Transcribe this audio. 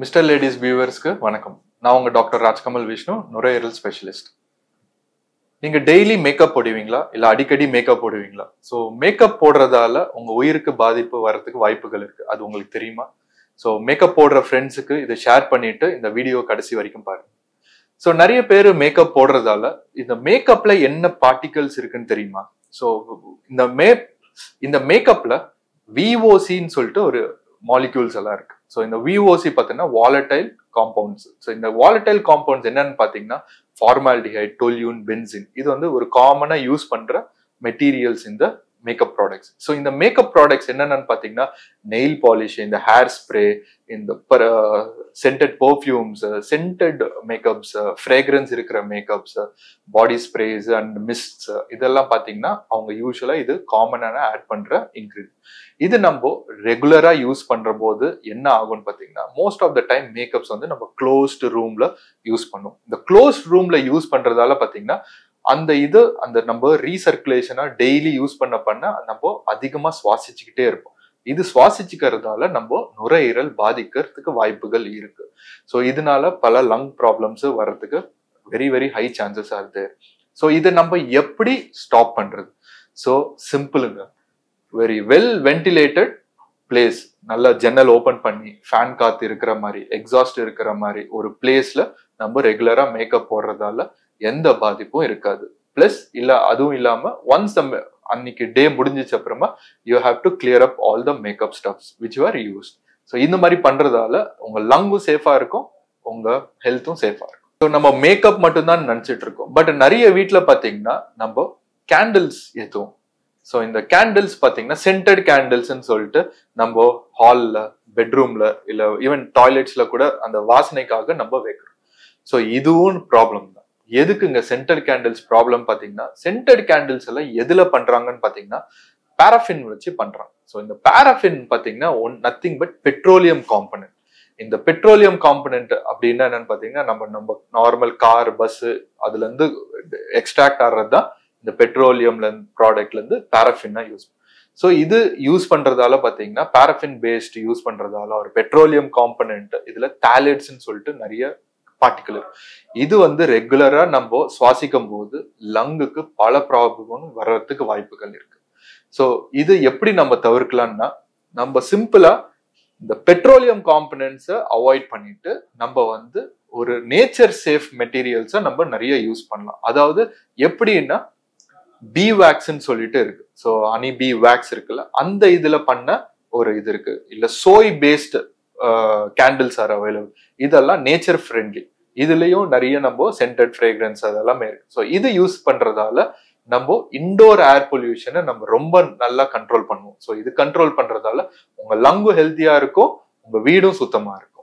Mister ladies வியூவர்ஸ்க்கு வணக்கம். நான் உங்க டாக்டர் ராஜ்கமல் விஷ்ணு, நுரையீரல் ஸ்பெஷலிஸ்ட். நீங்க டெய்லி மேக்கப் போடுவீங்களா இல்ல அடிக்கடி மேக்கப் போடுவீங்களா? ஸோ மேக்கப் போடுறதால உங்க உயிருக்கு பாதிப்பு வர்றதுக்கு வாய்ப்புகள் இருக்கு. அது உங்களுக்கு தெரியுமா? ஸோ மேக்கப் போடுற ஃப்ரெண்ட்ஸுக்கு இதை ஷேர் பண்ணிட்டு இந்த வீடியோ கடைசி வரைக்கும் பாருங்க. ஸோ நிறைய பேர் மேக்கப் போடுறதால இந்த மேக்கப்ல என்ன பார்ட்டிகல்ஸ் இருக்குன்னு தெரியுமா? ஸோ இந்த மேக்கப்ல விஓசின்னு சொல்லிட்டு ஒரு மாலிக்யூல்ஸ் எல்லாம் இருக்கு. ஸோ இந்த விஓசி பார்த்தீங்கன்னா வாலடைல் காம்பவுண்ட்ஸ். ஸோ இந்த வாலடைல் காம்பவுண்ட்ஸ் என்னன்னு பார்த்தீங்கன்னா ஃபார்மால்டிஹைட், டொல்யூன், பென்சின். இது வந்து ஒரு காமனா யூஸ் பண்ற மெட்டீரியல்ஸ் இந்த மேக்கப் ப்ராடக்ட்ஸ். ஸோ இந்த மேக்கப் ப்ராடக்ட்ஸ் என்னென்னு பார்த்தீங்கன்னா நெயில் பாலிஷ், இந்த ஹேர் ஸ்ப்ரே, இந்த scented perfumes, scented makeups, fragrance இருக்கிற மேக்கப்ஸ், பாடி ஸ்ப்ரேஸ் அண்ட் மிஸ்ட்ஸ், இதெல்லாம் பார்த்தீங்கன்னா அவங்க யூஸ்வலா இது காமனான ஆட் பண்ற இன்கிரீடியன்ட். இது நம்ம ரெகுலரா யூஸ் பண்ற போது என்ன ஆகும்னு பாத்தீங்கன்னா most of the time makeups வந்து நம்ம க்ளோஸ்டு ரூம்ல யூஸ் பண்ணுவோம். இந்த க்ளோஸ்ட் ரூம்ல யூஸ் பண்றதால பாத்தீங்கன்னா அந்த நம்ம ரீசர்க்குலேஷனா டெய்லி யூஸ் பண்ண நம்ம அதிகமா சுவாசிச்சுக்கிட்டே இருப்போம். இது சுவாசிச்சுக்கிறதால நம்ம நுரையீரல் பாதிக்கிறதுக்கு வாய்ப்புகள் இருக்கு. ஸோ இதனால பல லங் ப்ராப்ளம்ஸ் வர்றதுக்கு very very high chances are there. So இதை நம்ம எப்படி ஸ்டாப் பண்றது? ஸோ சிம்பிளுங்க. வெரி வெல் வென்டிலேட்டட் பிளேஸ், நல்லா ஜன்னல் ஓபன் பண்ணி ஃபேன் காத்து இருக்கிற மாதிரி, எக்ஸாஸ்ட் இருக்கிற மாதிரி ஒரு பிளேஸ்ல நம்ம ரெகுலரா மேக்கப் போடுறதால எந்த பாதிப்பும் இருக்காது. பிளஸ் இல்ல அதுவும் இல்லாம ஒன்ஸ் அன்னைக்கு டே முடிஞ்சிச்சு அப்புறமா you have to clear up all the makeup stuffs which you are use. So இந்த மாதிரி பண்றதால உங்க லங்கும் சேஃபா இருக்கும், உங்க ஹெல்த்தும் சேஃபா இருக்கும். ஸோ நம்ம மேக்கப் மட்டும்தான் நினைச்சிட்டு இருக்கோம். பட் நிறைய வீட்டுல பாத்தீங்கன்னா நம்ம கேண்டில்ஸ் ஏத்துவோம். ஸோ இந்த கேண்டில்ஸ் பார்த்தீங்கன்னா சென்டட் கேண்டில்ஸ்ன்னு சொல்லிட்டு நம்ம ஹாலில், பெட்ரூம்ல இல்லை ஈவன் டாய்லெட்ஸ்ல கூட அந்த வாசனைக்காக நம்ம வைக்கிறோம். ஸோ இதுவும் ப்ராப்ளம் தான். எதுக்குங்க சென்டட் கேண்டில்ஸ் ப்ராப்ளம் பார்த்தீங்கன்னா சென்டட் கேண்டில்ஸ் எல்லாம் எதுல பண்றாங்கன்னு பார்த்தீங்கன்னா பாராஃபின் வச்சு பண்றாங்க. ஸோ இந்த பாராஃபின் பார்த்தீங்கன்னா நத்திங் பட் பெட்ரோலியம் காம்பனன்ட். இந்த பெட்ரோலியம் காம்பனன்ட் அப்படின்னா என்னன்னு பார்த்தீங்கன்னா நம்ம நார்மல் கார், பஸ் அதுல இருந்து எக்ஸ்ட்ராக்ட் ஆடுறது தான் இந்த பெட்ரோலியம்ல ப்ராடக்ட்ல இருந்து பாராஃபின்னா யூஸ். ஸோ இது யூஸ் பண்றதால பாத்தீங்கன்னா பாராஃபின் பேஸ்ட் யூஸ் பண்றதால ஒரு பெட்ரோலியம் காம்பனன்ட் இதுல தாலேட்ஸ்ன்னு சொல்லிட்டு நிறைய பார்ட்டிகல். இது வந்து ரெகுலரா நம்ம சுவாசிக்கும் போது லங்குக்கு பல ப்ராப்ளம் வர்றதுக்கு வாய்ப்புகள் இருக்கு. ஸோ இது எப்படி நம்ம தவிர்க்கலாம்னா நம்ம சிம்பிளா இந்த பெட்ரோலியம் காம்பனன்ட்ஸை அவாய்ட் பண்ணிட்டு நம்ம வந்து ஒரு நேச்சர் சேஃப் மெட்டீரியல்ஸை நம்ம நிறைய யூஸ் பண்ணலாம். அதாவது எப்படின்னா பீ வேக்ஸ்ன்னு சொல்லிட்டு இருக்கு. ஸோ ஹனி பீ வேக்ஸ் இருக்குல்ல, அந்த இதுல பண்ண ஒரு இது இருக்கு. இல்ல சோய் பேஸ்ட் கேண்டில்ஸ் ஆர் அவைலபிள். இதெல்லாம் நேச்சர் ஃப்ரெண்ட்லி. இதுலயும் நிறைய நம்ம சென்டட் ஃப்ரேக்ரன்ஸ் அதெல்லாமே இருக்கு. ஸோ இது யூஸ் பண்றதால நம்ம இன்டோர் ஏர் பொல்யூஷனை நம்ம ரொம்ப நல்லா கண்ட்ரோல் பண்ணுவோம். ஸோ இது கண்ட்ரோல் பண்றதால உங்க லங்கும் ஹெல்த்தியா இருக்கும், உங்க வீடும் சுத்தமா இருக்கும்.